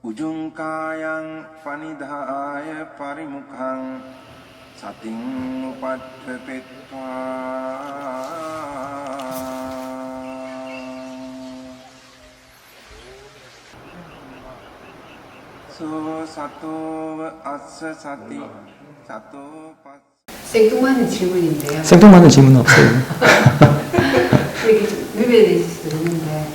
Ujungkayang panidhaya parimukhang sating upadpetva so sato assa sati sato pas 생뚱맞는 질문인데요. 생뚱맞는 질문은 없어요. 이게 좀 위배될 수도 있는데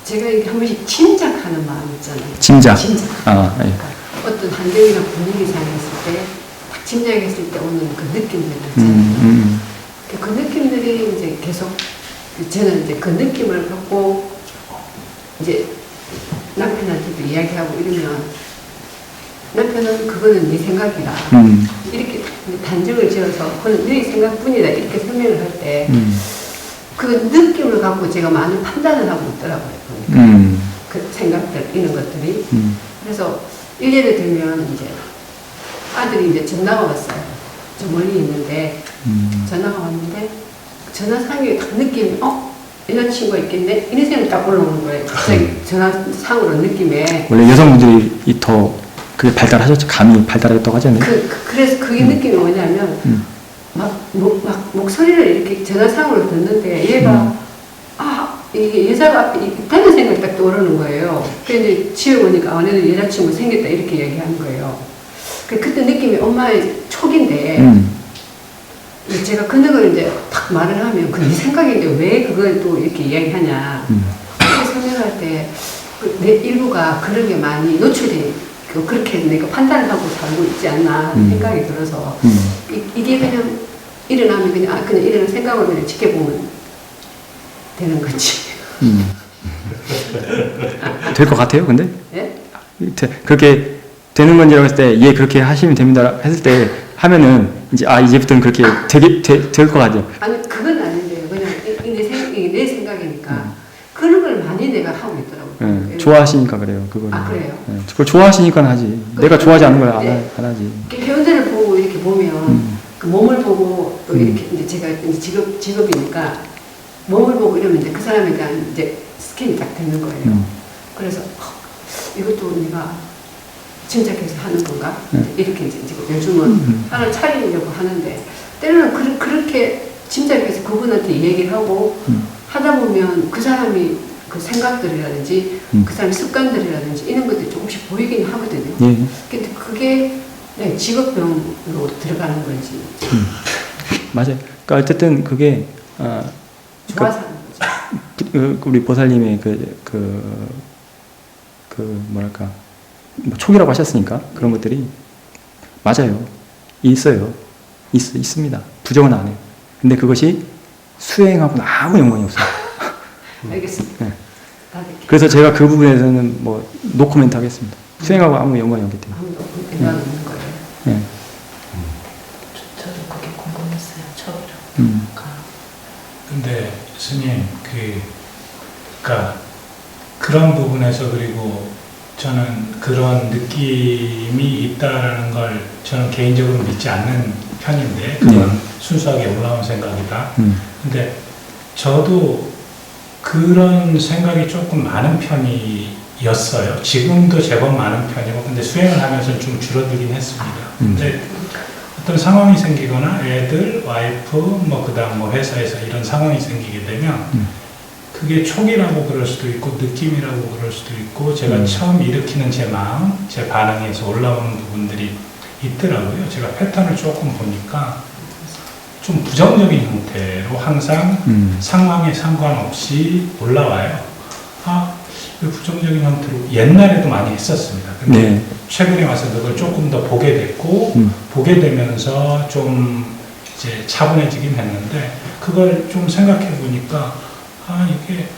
제가 이렇게 한 번씩 짐작하는 마음 있잖아요. 짐작. 짐작. 아, 예. 그러니까 어떤 환경이나 분위기상에 있을 때 딱 짐작했을 때 오는 그 느낌들 있잖아요. 그 느낌들이 이제 계속 저는 이제 그 느낌을 갖고 이제 남편한테도 이야기하고 이러면 남편은 그거는 네 생각이다. 이렇게 단정을 지어서 그건 네 생각뿐이다. 이렇게 설명을 할 때 그 느낌을 갖고 제가 많은 판단을 하고 있더라고요. 그 생각들, 이런 것들이. 그래서 예를 들면 이제 아들이 이제 전화가 왔어요. 저 멀리 있는데 전화가 왔는데 전화상에 딱 느낌이 여자친구가 있겠네? 이런 생각이 딱 올라오는 거예요. 갑자기 전화상으로 느낌에. 원래 여성분들이 더 그게 발달하셨죠. 감이 발달했다고 하잖아요. 그래서 그게 느낌이 뭐냐면 막 목소리를 이렇게 전화상으로 듣는데 얘가 이게 여자가 있다는 생각이 딱 떠오르는 거예요. 그런데 집에 오니까 아내는 여자친구 생겼다 이렇게 얘기하는 거예요. 그때 느낌이 엄마의 촉인데 제가 그걸 이제 딱 말을 하면 그 네 생각인데 왜 그걸 또 이렇게 이야기하냐 그렇게 설명할 때 내 일부가 그런 게 많이 노출돼 그렇게 내가 판단을 하고 살고 있지 않나 하는 생각이 들어서 이게 그냥 일어나면 그냥 일어난 생각으로 그냥 지켜보면 되는 거지. 될 것 같아요, 근데? 예? 그렇게 되는 건지라고 했을 때, 예, 그렇게 하시면 됩니다. 했을 때, 하면은, 이제, 이제부터는 그렇게 될 것 같아요. 아니, 그건 아닌데요. 그냥 내 생각이니까. 그런 걸 많이 내가 하고 있더라고요. 예, 좋아하시니까 그래요, 그거는. 그래요? 예, 그걸 좋아하시니까 하지. 내가 좋아하지 않는 걸 안 하지. 회원들을 보고 이렇게 보면, 그 몸을 보고 또 이렇게, 이제 제가 이제 직업이니까, 몸을 보고 이러면 이제 그 사람에 대한 이제 스킨이 딱 되는 거예요. 그래서, 이것도 내가 짐작해서 하는 건가? 이렇게 이제 요즘은 하나 차리려고 하는데, 때로는 그렇게 짐작해서 그분한테 얘기를 하고, 하다 보면 그 사람이 그 생각들이라든지, 그 사람의 습관들이라든지, 이런 것들이 조금씩 보이긴 하거든요. 근데 그게 직업병으로 들어가는 건지. 맞아요. 그러니까 어쨌든 그게, 좋아서 하는 거죠. 우리 보살님의 뭐랄까, 뭐 촉이라고 하셨으니까 그런 것들이 맞아요. 있어요. 있습니다. 부정은 안 해요. 근데 그것이 수행하고는 아무 연관이 없어요. 알겠습니다. 네. 그래서 제가 그 부분에서는 뭐 노코멘트 하겠습니다. 수행하고 아무 연관이 없기 때문에. 아무도 연관 없는 거예요. 네. 저도 그게 궁금했어요. 촉이라고. 근데 스님 그러니까 그런 부분에서 그리고 저는 그런 느낌이 있다라는 걸 저는 개인적으로 믿지 않는 편인데 그건 순수하게 올라온 생각이다. 근데 저도 그런 생각이 조금 많은 편이었어요. 지금도 제법 많은 편이고 근데 수행을 하면서 좀 줄어들긴 했습니다. 근데 어떤 상황이 생기거나 애들, 와이프, 뭐 그다음 뭐 회사에서 이런 상황이 생기게 되면 그게 촉이라고 그럴 수도 있고 느낌이라고 그럴 수도 있고 제가 처음 일으키는 제 마음, 제 반응에서 올라오는 부분들이 있더라고요. 제가 패턴을 조금 보니까 좀 부정적인 형태로 항상 상황에 상관없이 올라와요. 부정적인 형태로 옛날에도 많이 했었습니다. 근데 최근에 와서 그걸 조금 더 보게 됐고 보게 되면서 좀 이제 차분해지긴 했는데 그걸 좀 생각해 보니까 이게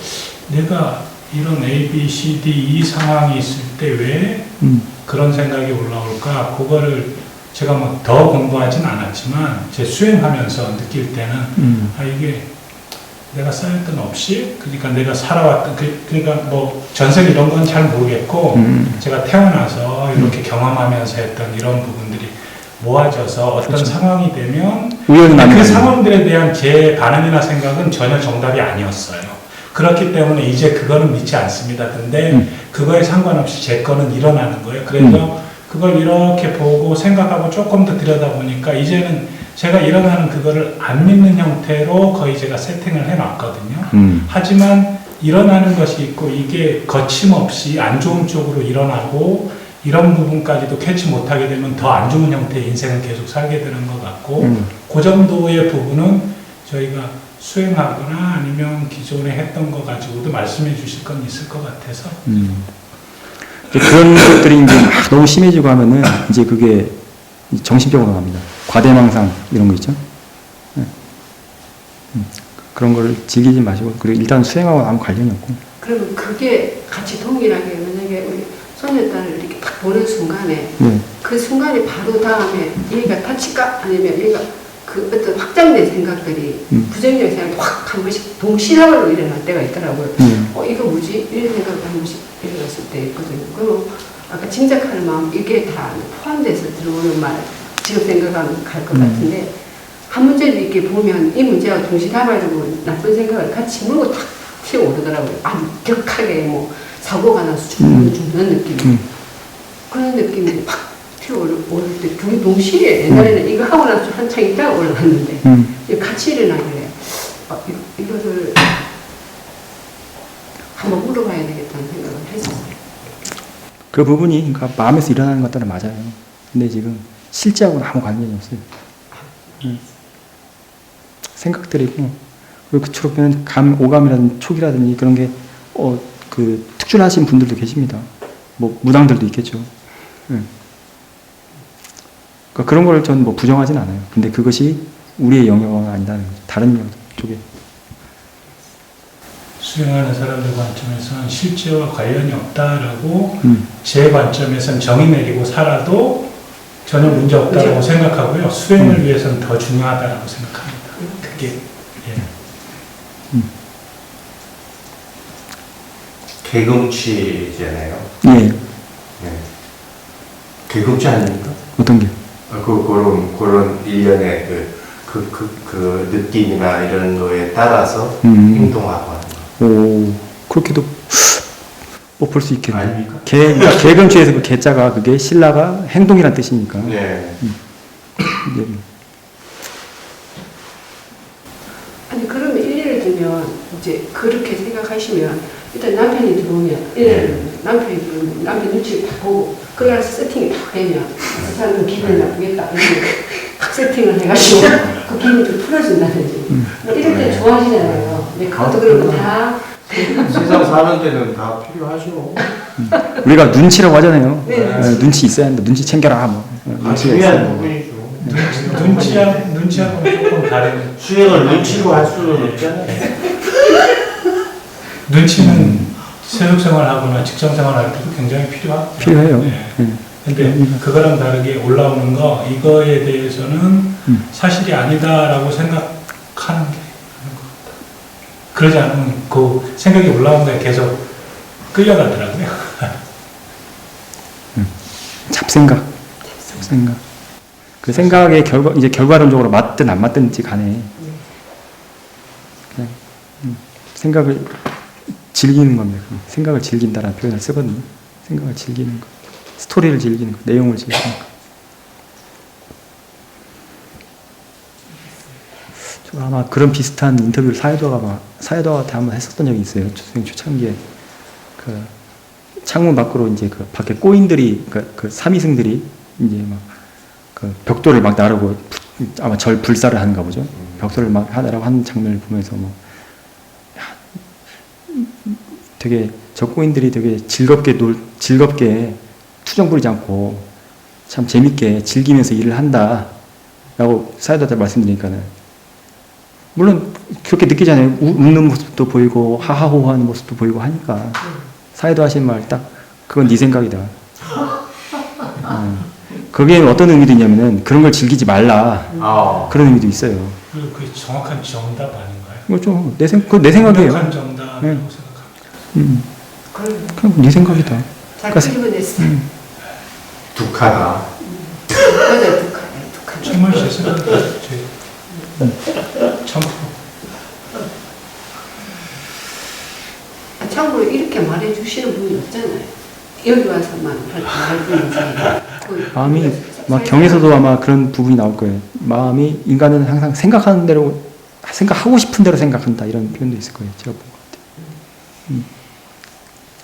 내가 이런 A, B, C, D 이 상황이 있을 때 왜 그런 생각이 올라올까? 그거를 제가 뭐 더 공부하진 않았지만 제 수행하면서 느낄 때는 이게 내가 쌓였던 없이 그러니까 내가 살아왔던 그러니까 뭐 전생 이런 건 잘 모르겠고 제가 태어나서 이렇게 경험하면서 했던 이런 부분들이 모아져서 어떤 그렇죠. 상황이 되면 그 상황들에 대한 제 반응이나 생각은 전혀 정답이 아니었어요. 그렇기 때문에 이제 그거는 믿지 않습니다. 근데 그거에 상관없이 제 거는 일어나는 거예요. 그래서 그걸 이렇게 보고 생각하고 조금 더 들여다보니까 이제는 제가 일어나는 그거를 안 믿는 형태로 거의 제가 세팅을 해놨거든요. 하지만 일어나는 것이 있고 이게 거침없이 안 좋은 쪽으로 일어나고 이런 부분까지도 캐치 못하게 되면 더 안 좋은 형태의 인생을 계속 살게 되는 것 같고 그 정도의 부분은 저희가 수행하거나 아니면 기존에 했던 거 가지고도 말씀해 주실 건 있을 것 같아서 그런 것들이 이제 막 너무 심해지고 하면은 이제 그게 정신병으로 갑니다. 과대망상 이런 거 있죠. 네. 그런 걸 즐기지 마시고 그리고 일단 수행하고 아무 관련이 없고. 그러면 그게 같이 동일하게 만약에 우리 소녀딸을 이렇게 딱 보는 순간에 그 순간에 바로 다음에 얘가 다칠까 아니면 얘가 그 어떤 확장된 생각들이 부정적인 생각이 확 한 번씩 동시다발로 일어날 때가 있더라고요. 이거 뭐지? 이런 생각이 한 번씩 일어났을 때 있거든요. 그럼 아까 짐작하는 마음 이게 다 포함돼서 들어오는 말 지금 생각하면 갈 것 같은데 한 문제를 이렇게 보면 이 문제와 동시다발적으로 나쁜 생각을 같이 물고 탁 튀어오르더라고요. 아주 격하게 뭐 사고가 나서 죽는 느낌. 그런 느낌이 확 튀어오를 때 그게 동시에 옛날에는 이거 하고 나서 한창 있다가 올라갔는데 같이 일어나길래 이거를 한번 물어봐야 되겠다는 생각을 했었어요. 그 부분이 그러니까 마음에서 일어나는 것들은 맞아요. 근데 지금 실제하고는 아무 관련이 없어요. 생각들이고 그리고 그처럼 보면 오감이라든지 촉이라든지 그런 게 그 특출하신 분들도 계십니다. 뭐 무당들도 있겠죠. 그러니까 그런 걸 전 뭐 부정하진 않아요. 근데 그것이 우리의 영역은 아니다는 거죠. 다른 영역 쪽에. 수행하는 사람들 관점에서는 실제와 관련이 없다라고 제 관점에서는 정의 내리고 살아도 전혀 문제 없다고 생각하고요. 수행을 위해서는 더 중요하다고 생각합니다. 그게 개금치잖아요. 예. 네. 개금치 아닙니까? 어떤 게? 그런 일련의 그 느낌이나 이런 거에 따라서 행동하고 하는 거. 오, 그렇게도 뭐 볼 수 있겠네요. 아닙니까? 개금치에서 그 개자가 그게 신라가 행동이란 뜻이니까. 네. 아니 그러면 일례를 들면 이제 그렇게 생각하시면 일단 남편이 들어오면 남편 눈치를 딱 보고 그날 세팅이 딱 되면 그 사람은 기분이 나쁘겠다 이렇게 딱 세팅을 해가지고 그 기분이 좀 풀어진다든지 뭐 이럴 때 좋아하시잖아요. 근데 그것도 그러면 다 세상 사는 데는 다 필요하죠. 우리가 눈치라고 하잖아요. 네. 눈치 있어야 한다. 눈치 챙겨라. 뭐. 눈치가 있어야 중요한 한다. 부분이죠. 눈치하고는 조금 다른. 수행을 눈치로 할 수는 없잖아요. 눈치는 세속생활하거나 직장생활할 때도 굉장히 필요하죠. 필요해요. 네. 네. 근데 그거랑 다르게 올라오는 거 이거에 대해서는 사실이 아니다라고 생각하는 게 있는 것 같다. 그러지 않으면 그 생각이 올라온 거에 계속 끌려가더라고요. 잡생각. 그 생각의 이제 결과론적으로 맞든 안 맞든지 간에 그냥 생각을 즐기는 겁니다. 생각을 즐긴다라는 표현을 쓰거든요. 생각을 즐기는 거. 스토리를 즐기는 거. 내용을 즐기는 거. 저 아마 그런 비슷한 인터뷰를 사회도한테 한번 했었던 적이 있어요. 수행 초창기에. 그 창문 밖으로 이제 그 밖에 꼬인들이, 그 삼이승들이 이제 막 그 벽돌을 막 나르고 아마 절 불사를 하는가 보죠. 벽돌을 막 하느라고 하는 장면을 보면서 뭐 되게 저 꼬인들이 되게 즐겁게 투정 부리지 않고 참 재밌게 즐기면서 일을 한다라고 사회도한테 말씀드리니까는 물론 그렇게 느끼잖아요. 웃는 모습도 보이고 하하호호하는 모습도 보이고 하니까 사회도 하신 말 딱 그건 네 생각이다. 거기에 어떤 의미도 있냐면은 그런 걸 즐기지 말라 그런 의미도 있어요. 그 정확한 정답 아닌가요? 그렇죠. 내 생각이에요. 정확한 정답이라고 생각합니다. 그럼 네 생각이다. 잘 끄집어냈어요. 독하다. 맞아요, 독하네. 정말 제 생각이 참 참고로 이렇게 말해주시는 분이 없잖아요. 여기 와서만 말해주는지. 마음이 막 경에서도 아마 그런 부분이 나올 거예요. 마음이 인간은 항상 생각하는 대로 생각하고 싶은 대로 생각한다 이런 표현도 있을 거예요. 제가 본 것 같아요.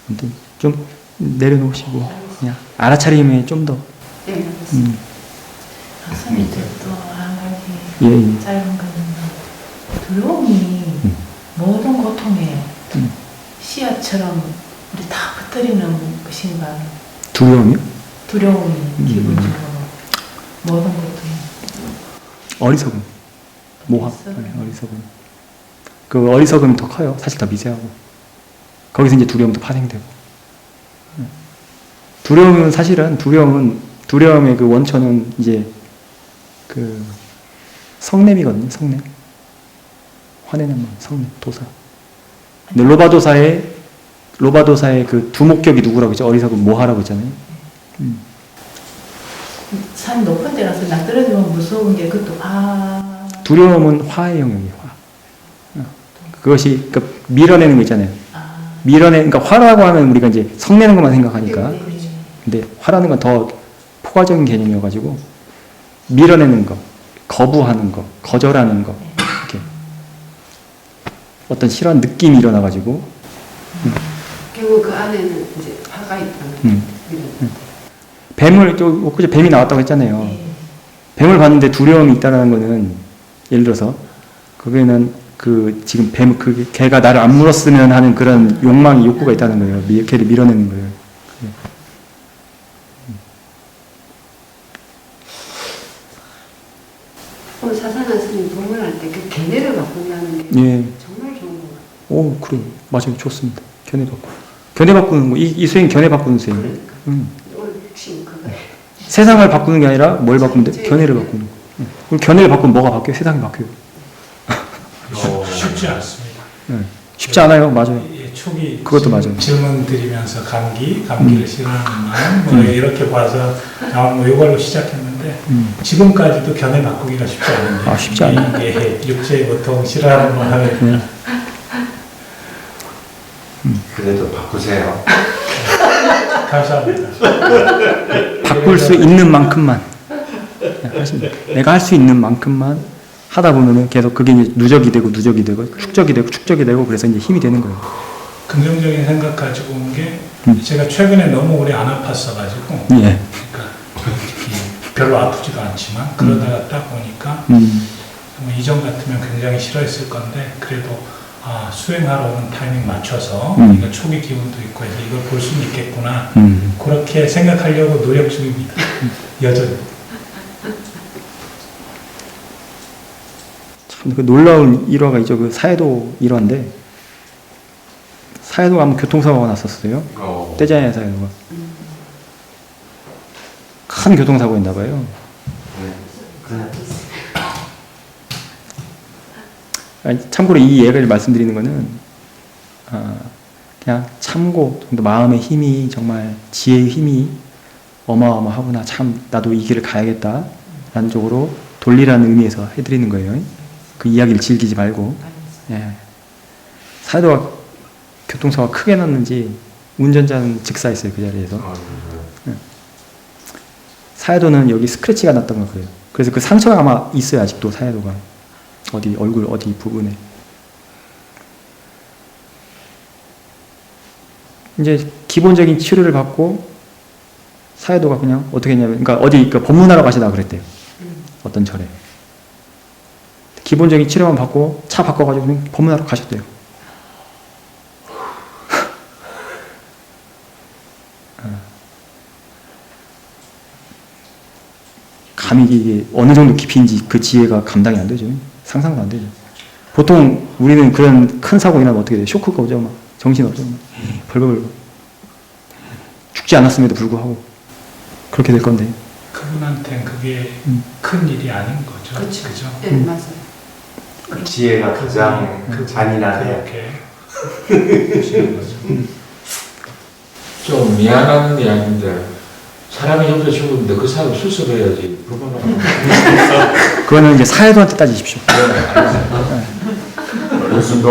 아무튼 좀 내려놓으시고 그냥 알아차림에 좀 더. 네, 알겠습니다. 선생님 또 한 가지 예, 예. 짧은 거는요. 두려움이 모든 고통에 씨앗처럼 우리 다 퍼뜨리는 것인가? 두려움이요? 두려움이 기본적으로 모든 고통에 어리석음, 모함, 어리석음. 네, 어리석음. 그 어리석음이 더 커요. 사실 더 미세하고. 거기서 이제 두려움도 파생되고. 두려움은 사실은 두려움의 그 원천은 이제 그 성냄이거든요. 성냄. 화내는 마음, 성냄, 도사. 근데 로바도사의 그 두목격이 누구라고 했죠? 어리석은 모하라고 했잖아요. 산 높은 데 가서 나 떨어지면 무서운 게 그것도 두려움은 화의 영역이에요. 화. 그것이 그러니까 밀어내는 거 있잖아요. 그러니까 화라고 하면 우리가 이제 성내는 것만 생각하니까. 근데 화라는 건 더 포괄적인 개념이어가지고 밀어내는 거, 거부하는 거, 거절하는 거 이렇게 어떤 싫어하는 느낌이 일어나가지고 결국 그 안에는 이제 화가 있다는 뱀을 또 엊그제 뱀이 나왔다고 했잖아요. 뱀을 봤는데 두려움이 있다는 거는 예를 들어서 거기에는 그 지금 뱀 그 개가 나를 안 물었으면 하는 그런 욕망이 욕구가 있다는 거예요. 개를 밀어내는 거예요. 오늘 사사나 스님 법문할 때 그 견해를 바꾼다는 게 예. 정말 좋은 것 같아요. 오, 그래. 맞아요. 좋습니다. 견해 바꾸. 견해 바꾸는 거. 이 수행 견해 바꾸는 수행. 그러니까 오늘 핵심 그거예요. 세상을 바꾸는 게 아니라 뭘 바꾸면 돼? 견해를 바꾸는 거. 그럼 견해를 바꾸면 뭐가 바뀌어요? 세상이 바뀌어요. 쉽지 않습니다. 쉽지 않아요. 맞아요. 예, 초기 그것도 맞아요. 질문 드리면서 감기를 싫어하는 마음 뭐 이렇게 봐서 뭐 이걸로 시작했는데 지금까지도 견해 바꾸기가 쉽지 않은데 쉽지 않아요. 이게 육체의 고통 싫어하는 마음을 그래도 바꾸세요. 감사합니다. 바꿀 수 있는 만큼만 하십니다. 내가 할 수 있는 만큼만 하다 보면은 계속 그게 이제 누적이 되고 축적이 되고 그래서 이제 힘이 되는 거예요. 긍정적인 생각 가지고 온 게 제가 최근에 너무 오래 안 아팠어가지고 예. 그러니까 별로 아프지도 않지만 그러다가 딱 보니까 뭐 이전 같으면 굉장히 싫어했을 건데 그래도 수행하러 오는 타이밍 맞춰서 이거 초기 기운도 있고 해서 이걸 볼 수는 있겠구나 그렇게 생각하려고 노력 중입니다. 여전히. 참 그 놀라운 일화가 있죠. 그 사해도 일화인데 사해도가 한번 교통사고가 났었어요. 떼자의 사해도가 큰 교통사고였나 봐요. 참고로 이 얘기를 말씀드리는 거는 그냥 참고 좀 더 마음의 힘이 정말 지혜의 힘이 어마어마하구나. 참 나도 이 길을 가야겠다 라는 쪽으로 돌리라는 의미에서 해드리는 거예요. 그 이야기를 즐기지 말고. 예. 사해도가 교통사고가 크게 났는지 운전자는 즉사했어요. 그 자리에서. 예. 사해도는 여기 스크래치가 났던 거 그래요. 그래서 그 상처가 아마 있어요. 아직도 사해도가. 어디 얼굴 어디 부분에. 이제 기본적인 치료를 받고 사해도가 그냥 어떻게 했냐면 그러니까 어디 그 법문하러 가시다 그랬대요. 어떤 절에. 기본적인 치료만 받고 차 바꿔가지고 그냥 법문하러 가셨대요. 감히 이게 어느 정도 깊이인지 그 지혜가 감당이 안 되죠. 상상도 안 되죠. 보통 우리는 그런 큰 사고 일어나면 어떻게 돼요? 쇼크가 오죠. 막 정신 없죠. 막 벌벌벌. 죽지 않았음에도 불구하고 그렇게 될 건데. 그분한테는 그게 큰 일이 아닌 거죠. 그렇죠. 그죠? 네, 맞아요. 지혜가 가장 잔인하네요. 그렇게 보시는 거죠. 좀 미안한 이야기인데 사람이 옆에 죽었는데 그 사람 수습해야지. 그거는 이제 사해도한테 따지십시오. 알겠습니다.